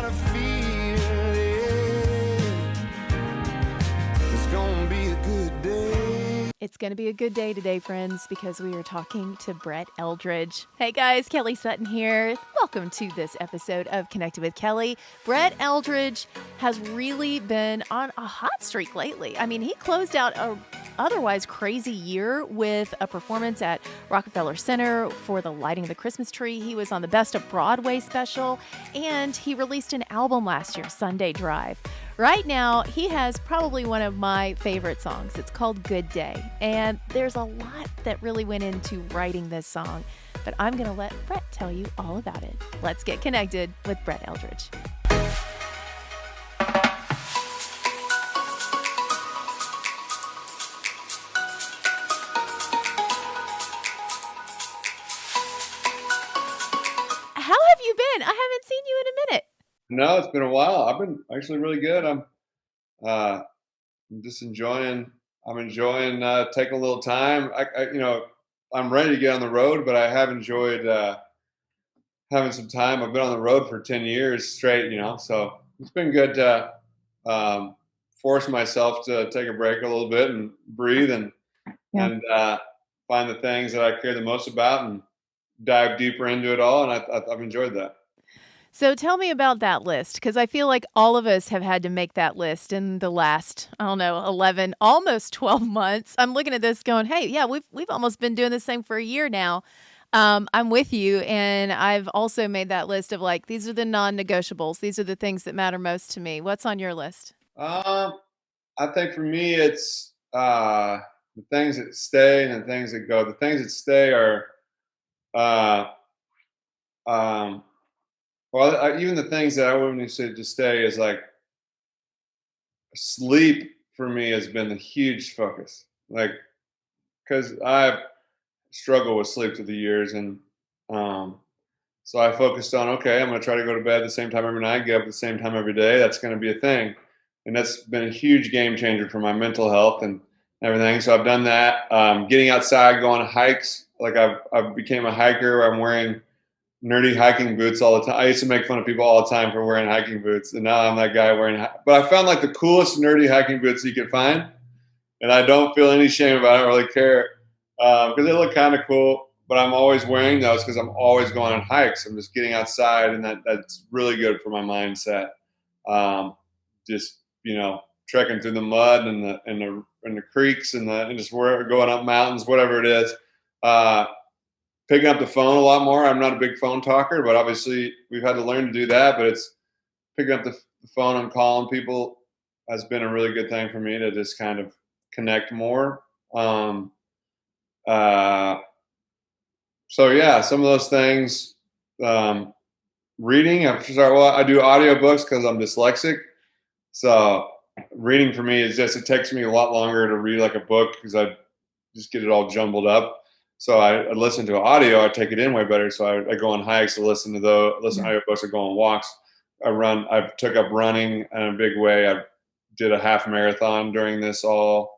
gotta feel it. It's gonna be a good day. It's going to be a good day today, friends, because we are talking to Brett Eldredge. Hey guys, Kelly Sutton here. Welcome to this episode of Connected with Kelly. Brett Eldredge has really been on a hot streak lately. I mean, he closed out a otherwise crazy year with a performance at Rockefeller Center for the lighting of the Christmas tree. He was on the Best of Broadway special, and he released an album last year, Sunday Drive. Right now, he has probably one of my favorite songs. It's called Good Day, and there's a lot that really went into writing this song, but I'm going to let Brett tell you all about it. Let's get connected with Brett Eldredge. How have you been? I haven't seen you in a minute. No, it's been a while. I've been actually really good. I'm just enjoying. I'm enjoying taking a little time. I'm ready to get on the road, but I have enjoyed having some time. I've been on the road for 10 years straight, so it's been good to force myself to take a break a little bit and breathe and find the things that I care the most about and dive deeper into it all. And I've enjoyed that. So tell me about that list, because I feel like all of us have had to make that list in the last, 11, almost 12 months. I'm looking at this going, hey, yeah, we've almost been doing this thing for a year now. I'm with you, and I've also made that list of like, these are the non-negotiables. These are the things that matter most to me. What's on your list? I think for me, it's the things that stay and the things that go. The things that stay are even the things that I wouldn't say just stay is like sleep for me has been the huge focus. Like, because I've struggled with sleep through the years, and so I focused on, okay, I'm going to try to go to bed at the same time every night, get up at the same time every day. That's going to be a thing, and that's been a huge game changer for my mental health and everything. So I've done that. Getting outside, going on hikes. Like I've became a hiker. I'm wearing nerdy hiking boots all the time. I used to make fun of people all the time for wearing hiking boots, and now I'm that guy wearing. But I found like the coolest nerdy hiking boots you can find, and I don't feel any shame about it. I don't really care because they look kind of cool. But I'm always wearing those because I'm always going on hikes. I'm just getting outside, and that's really good for my mindset. Just trekking through the mud and the creeks and just going up mountains, whatever it is. Picking up the phone a lot more. I'm not a big phone talker, but obviously we've had to learn to do that. But it's picking up the phone and calling people has been a really good thing for me to just kind of connect more. So yeah, some of those things. Reading. I do audiobooks because I'm dyslexic. So reading for me is it takes me a lot longer to read like a book because I just get it all jumbled up. So I listen to audio. I take it in way better. So I go on hikes to listen to audiobooks. I go on walks. I run. I've took up running in a big way. I did a half marathon during this whole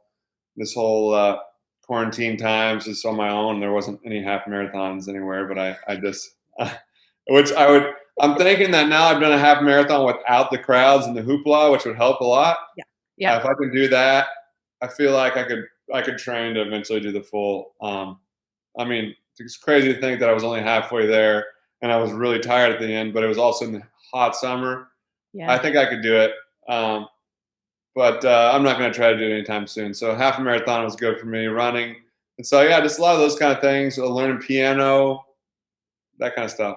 quarantine times. Just on my own. There wasn't any half marathons anywhere, but I just I'm thinking that now I've done a half marathon without the crowds and the hoopla, which would help a lot. Yeah. If I can do that, I feel like I could train to eventually do the full. I mean, it's crazy to think that I was only halfway there and I was really tired at the end, but it was also in the hot summer. Yeah. I think I could do it. But I'm not going to try to do it anytime soon. So half a marathon was good for me, running. And so, yeah, just a lot of those kind of things, learning piano, that kind of stuff.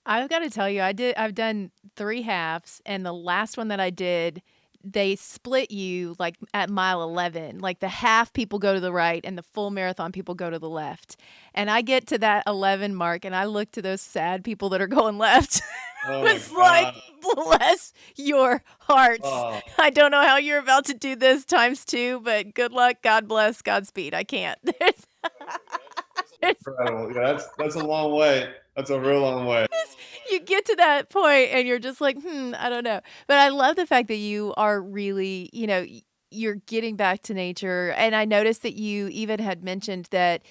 I've got to tell you, I've done 3 halves, and the last one that I did, they split you like at mile 11. Like the half people go to the right and the full marathon people go to the left. And I get to that 11 mark and I look to those sad people that are going left. It's like, bless your hearts. Oh. I don't know how you're about to do this times 2, but good luck. God bless. Godspeed. I can't. Incredible. Yeah, that's a long way. That's a real long way. You get to that point and you're just like, I don't know. But I love the fact that you are really, you're getting back to nature. And I noticed that you even had mentioned that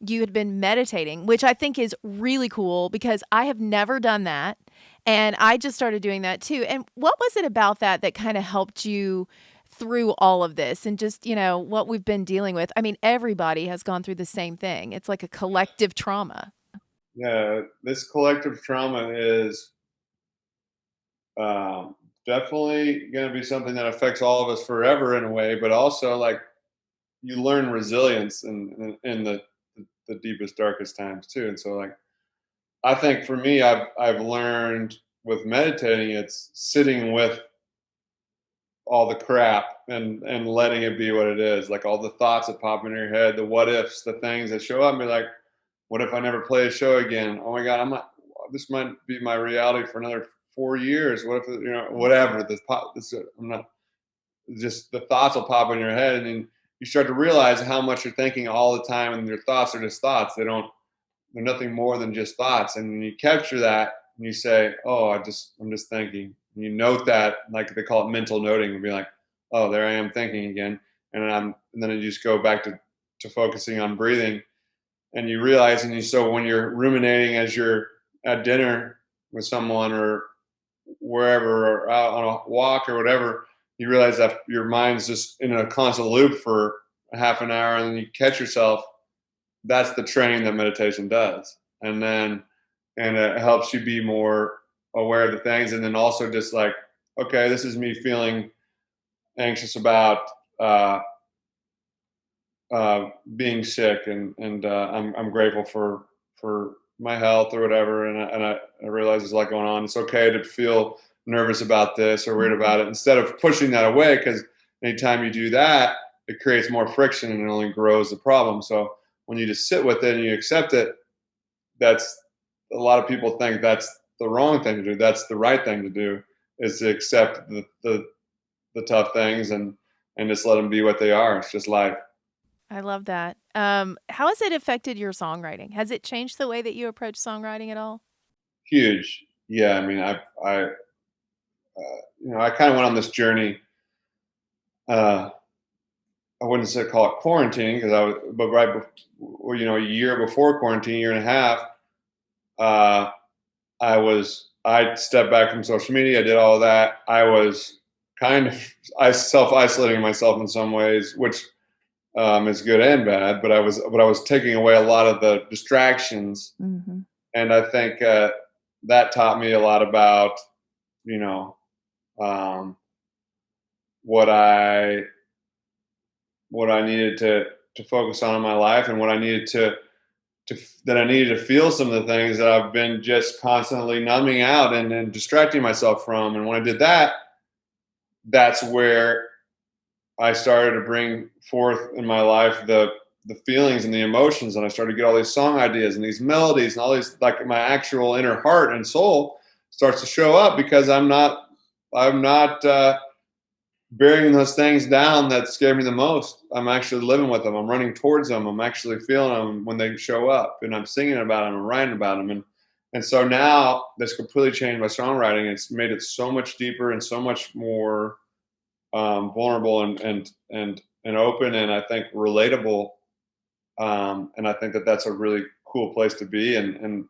you had been meditating, which I think is really cool because I have never done that. And I just started doing that too. And what was it about that that kind of helped you through all of this and just, what we've been dealing with? I mean, everybody has gone through the same thing. It's like a collective trauma. Yeah, this collective trauma is um, definitely going to be something that affects all of us forever in a way, but also like you learn resilience in the deepest, darkest times too. And so like I think for me, I've learned with meditating, it's sitting with all the crap and letting it be what it is. Like all the thoughts that pop in your head, the what ifs, the things that show up, and be like, what if I never play a show again? Oh my God, I'm not. This might be my reality for another 4 years. What if whatever? I'm not. Just the thoughts will pop in your head, and then you start to realize how much you're thinking all the time, and your thoughts are just thoughts. They're nothing more than just thoughts. And when you capture that and you say, oh, I'm just thinking. And you note that, like they call it mental noting, and be like, oh, there I am thinking again. And then you just go back to focusing on breathing. And you realize, so when you're ruminating as you're at dinner with someone or wherever or out on a walk or whatever, you realize that your mind's just in a constant loop for a half an hour, and then you catch yourself. That's the training that meditation does. And it helps you be more aware of the things. And then also just like, okay, this is me feeling anxious about being sick, and I'm grateful for my health or whatever. And I realize there's a lot going on. It's okay to feel nervous about this or worried about it, instead of pushing that away, because anytime you do that, it creates more friction and it only grows the problem. So when you just sit with it and you accept it, that's a lot of people think that's the wrong thing to do. That's the right thing to do, is to accept the tough things and just let them be what they are. It's just life. I love that. How has it affected your songwriting? Has it changed the way that you approach songwriting at all? Huge. Yeah. I mean, I kind of went on this journey. Uh, I wouldn't say call it quarantine, because but a year before quarantine, year and a half, uh, I stepped back from social media. I did all of that. I was I self isolating myself in some ways, which is good and bad. But I was taking away a lot of the distractions, Mhm. and I think that taught me a lot about you know um, what I needed to focus on in my life, and what I needed that I needed to feel some of the things that I've been just constantly numbing out and distracting myself from. And when I did that, that's where I started to bring forth in my life the feelings and the emotions, and I started to get all these song ideas and these melodies and all these, like my actual inner heart and soul starts to show up, because I'm not burying those things down that scare me the most. I'm actually living with them. I'm running towards them. I'm actually feeling them when they show up, and I'm singing about them. I'm writing about them, and so now that's completely changed my songwriting. It's made it so much deeper and so much more vulnerable and open, and I think relatable. And I think that that's a really cool place to be, and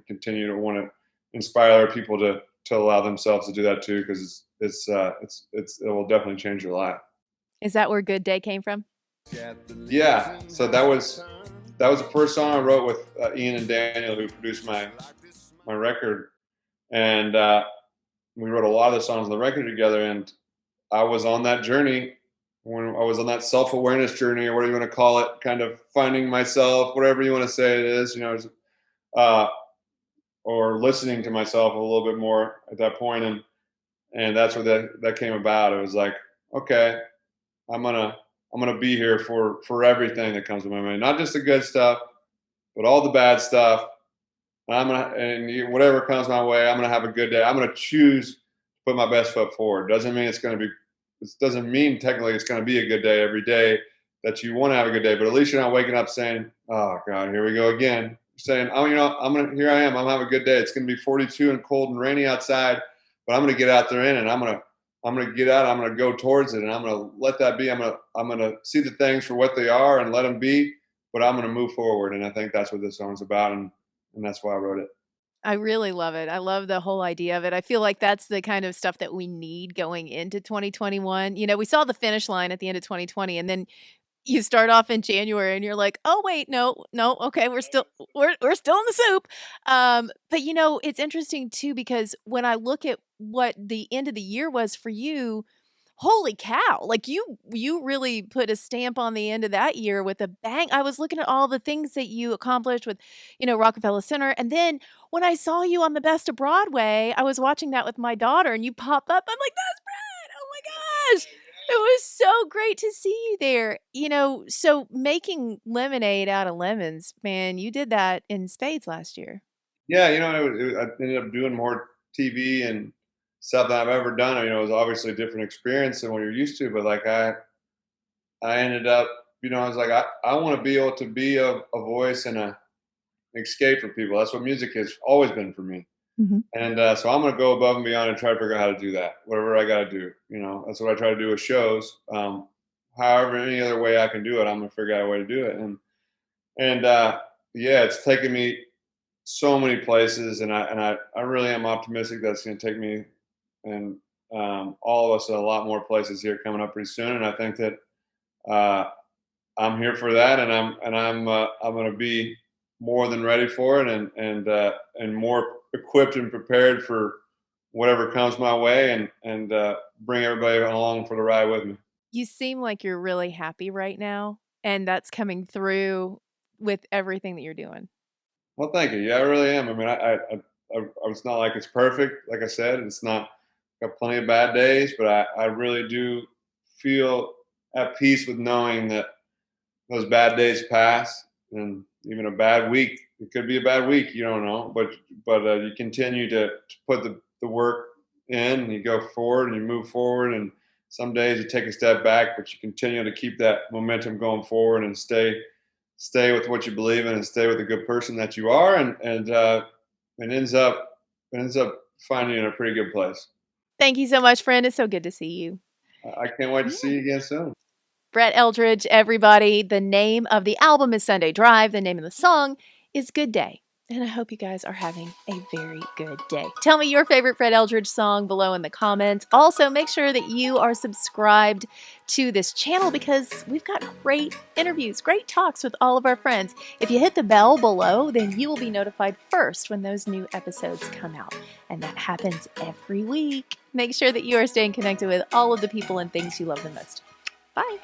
continue to want to inspire other people to allow themselves to do that too, because it will definitely change your life. Is that where Good Day came from? Yeah, so that was the first song I wrote with Ian and Daniel, who produced my record, and we wrote a lot of the songs on the record together. And I was on that journey, when I was on that self-awareness journey, or whatever you want to call it, kind of finding myself, whatever you want to say it is, uh, or listening to myself a little bit more at that point. And that's where that came about. It was like, okay, I'm gonna I'm gonna be here for everything that comes to my mind, not just the good stuff, but all the bad stuff. Whatever comes my way, I'm gonna have a good day. I'm gonna choose to put my best foot forward. It doesn't mean technically it's gonna be a good day every day that you want to have a good day, but at least you're not waking up saying, "Oh God, here we go again." You're saying, "Oh, here I am. I'm gonna have a good day. It's gonna be 42 and cold and rainy outside, but I'm gonna get out there and I'm gonna get out. I'm gonna go towards it, and I'm gonna let that be. I'm gonna see the things for what they are and let them be, but I'm gonna move forward." And I think that's what this song's about, and that's why I wrote it. I really love it. I love the whole idea of it. I feel like that's the kind of stuff that we need going into 2021. You know, we saw the finish line at the end of 2020, and then you start off in January and you're like, "Oh wait, no, no, okay, we're still in the soup." But you know, it's interesting too because when I look at what the end of the year was for you, holy cow. Like you really put a stamp on the end of that year with a bang. I was looking at all the things that you accomplished with, you know, Rockefeller Center. And then when I saw you on the Best of Broadway, I was watching that with my daughter and you popped up. I'm like, "That's Brett. Oh my gosh." It was so great to see you there. You know, so making lemonade out of lemons, man, you did that in spades last year. Yeah, I ended up doing more TV and stuff that I've ever done. It was obviously a different experience than what you're used to, but like I ended up, I was like, I want to be able to be a voice and an escape for people. That's what music has always been for me. Mhm. And so I'm going to go above and beyond and try to figure out how to do that. Whatever I got to do, that's what I try to do with shows. However, any other way I can do it, I'm going to figure out a way to do it. And yeah, it's taken me so many places, and I really am optimistic that it's going to take me and all of us a lot more places here coming up pretty soon. And I think that uh, I'm here for that, and I'm going to be more than ready for it, and more equipped and prepared for whatever comes my way, and bring everybody along for the ride with me. You seem like you're really happy right now, and that's coming through with everything that you're doing. Well, thank you. Yeah, I really am. I mean, it's not like it's perfect. Like I said, it's not got plenty of bad days, but I really do feel at peace with knowing that those bad days pass, and even a bad week. It could be a bad week. You don't know, but you continue to put the work in, and you go forward, and you move forward. And some days you take a step back, but you continue to keep that momentum going forward and stay with what you believe in, and stay with the good person that you are, and it ends up finding you in a pretty good place. Thank you so much, friend. It's so good to see you. I can't wait to Yeah. see you again soon. Brett Eldredge, everybody. The name of the album is Sunday Drive. The name of the song is Good Day. And I hope you guys are having a very good day. Tell me your favorite Brett Eldredge song below in the comments. Also, make sure that you are subscribed to this channel because we've got great interviews, great talks with all of our friends. If you hit the bell below, then you will be notified first when those new episodes come out. And that happens every week. Make sure that you are staying connected with all of the people and things you love the most. Bye.